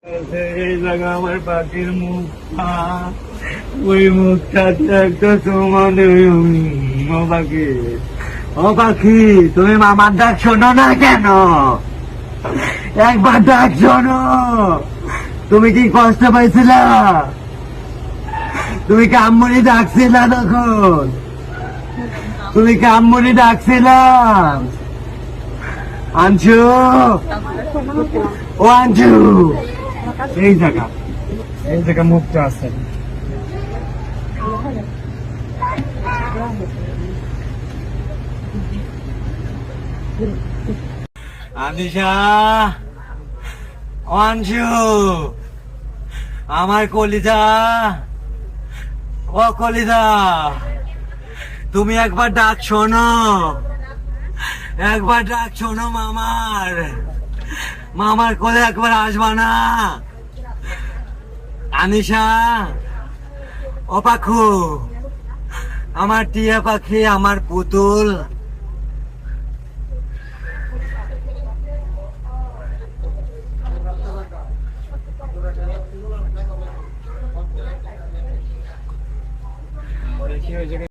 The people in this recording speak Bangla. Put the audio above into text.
এই জায়গা আমার পাখির মুখ, ওই মুখটাতে একটা তোমাদের ও পাখি, ও পাখি, তুমি মামার ডাক শোনো না কেন? একবার ডাক শোনো। তুমি কি কষ্ট পাইছিলা? তুমি কি আম্মুনি ডাকছিলা তখন? তুমি কি আম্মুনি ডাকছিলা? আনছু, ও আনছু, এই জায়গা মুখটা আছে। আনিশা, অঞ্জু, আমার কলিজা, ও কলিজা, তুমি একবার ডাক শোনো, একবার ডাক শোনো মামার, মামার কোলে একবার আসবা না? আনিশা, ও পাখু, আমার টিয়া পাখি, আমার পুতুল।